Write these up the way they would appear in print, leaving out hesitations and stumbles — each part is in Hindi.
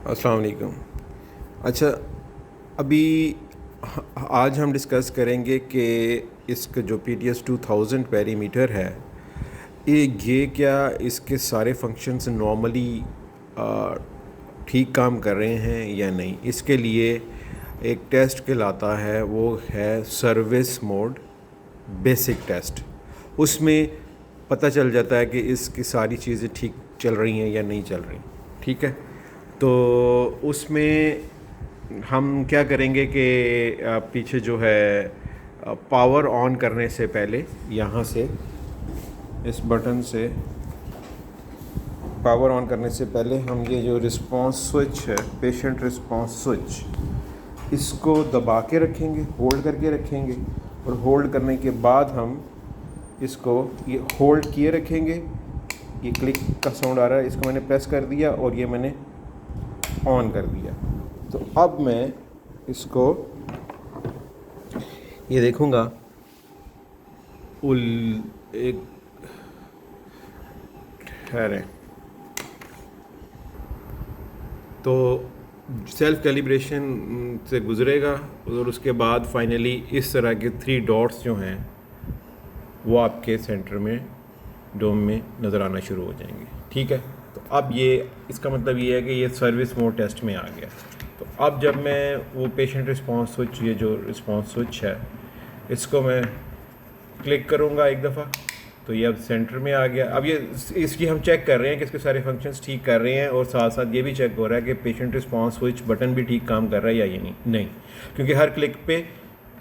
अस्सलाम वालेकुम। अच्छा, अभी आज हम डिस्कस करेंगे कि इसका जो PTS 2000 पेरीमीटर है, ये क्या इसके सारे फंक्शंस नॉर्मली ठीक काम कर रहे हैं या नहीं। इसके लिए एक टेस्ट कहलाता है, वो है सर्विस मोड बेसिक टेस्ट। उसमें पता चल जाता है कि इसकी सारी चीज़ें ठीक चल रही हैं या नहीं चल रही। ठीक है, तो उसमें हम क्या करेंगे कि पीछे जो है पावर ऑन करने से पहले यहाँ से इस बटन से पावर ऑन करने से पहले हम ये जो रिस्पांस स्विच है, पेशेंट रिस्पांस स्विच, इसको दबा के रखेंगे, होल्ड करके रखेंगे। और होल्ड करने के बाद हम इसको ये होल्ड किए रखेंगे। ये क्लिक का साउंड आ रहा है, इसको मैंने प्रेस कर दिया और ये मैंने ऑन कर दिया। तो अब मैं इसको ये देखूँगा, एक ठहरे, तो सेल्फ कैलिब्रेशन से गुज़रेगा और उसके बाद फाइनली इस तरह के 3 डॉट्स जो हैं वो आपके सेंटर में डोम में नज़र आना शुरू हो जाएंगे। ठीक है, तो अब ये इसका मतलब ये है कि ये सर्विस मोड टेस्ट में आ गया। तो अब जब मैं वो पेशेंट रिस्पांस स्विच, ये जो रिस्पांस स्विच है, इसको मैं क्लिक करूँगा एक दफ़ा, तो ये अब सेंटर में आ गया। अब ये इसकी हम चेक कर रहे हैं कि इसके सारे फंक्शंस ठीक कर रहे हैं और साथ साथ ये भी चेक हो रहा है कि पेशेंट रिस्पांस स्विच बटन भी ठीक काम कर रहा है या ये नहीं, क्योंकि हर क्लिक पे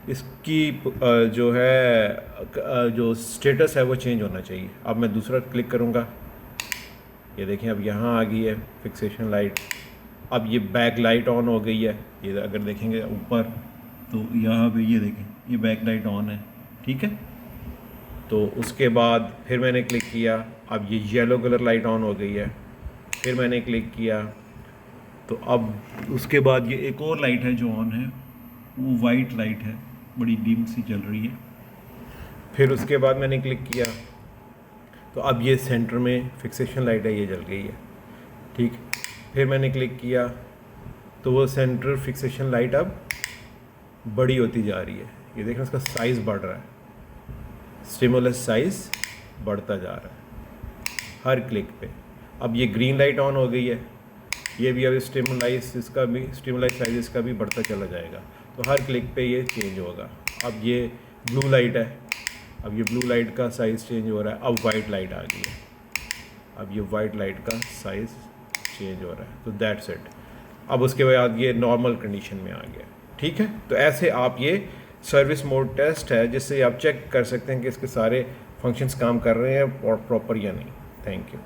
इसकी जो है जो स्टेटस है वो चेंज होना चाहिए। अब मैं दूसरा क्लिक करूँगा, ये देखें अब यहाँ आ गई है फिक्सेशन लाइट। अब ये बैक लाइट ऑन हो गई है। ये अगर देखेंगे ऊपर तो यहाँ पे ये देखें, ये बैक लाइट ऑन है। ठीक है, तो उसके बाद फिर मैंने क्लिक किया, अब ये येलो कलर लाइट ऑन हो गई है। फिर मैंने क्लिक किया, तो अब उसके बाद ये एक और लाइट है जो ऑन है, वो वाइट लाइट है, बड़ी डिम सी चल रही है। फिर उसके बाद मैंने क्लिक किया, तो अब ये सेंटर में फिक्सेशन लाइट है, ये जल गई है। ठीक, फिर मैंने क्लिक किया तो वो सेंटर फिक्सेशन लाइट अब बड़ी होती जा रही है। ये देखें, उसका साइज़ बढ़ रहा है, स्टिमुलस साइज़ बढ़ता जा रहा है हर क्लिक पे। अब ये ग्रीन लाइट ऑन हो गई है, ये भी अब स्टिमुलाइज साइज इसका भी बढ़ता चला जाएगा। तो हर क्लिक पे ये चेंज होगा। अब ये ब्लू लाइट है, अब ये ब्लू लाइट का साइज़ चेंज हो रहा है। अब वाइट लाइट आ गई है, अब ये वाइट लाइट का साइज़ चेंज हो रहा है। तो दैट्स इट। अब उसके बाद ये नॉर्मल कंडीशन में आ गया। ठीक है, तो ऐसे आप ये सर्विस मोड टेस्ट है जिससे आप चेक कर सकते हैं कि इसके सारे फंक्शंस काम कर रहे हैं और प्रॉपर या नहीं। Thank you.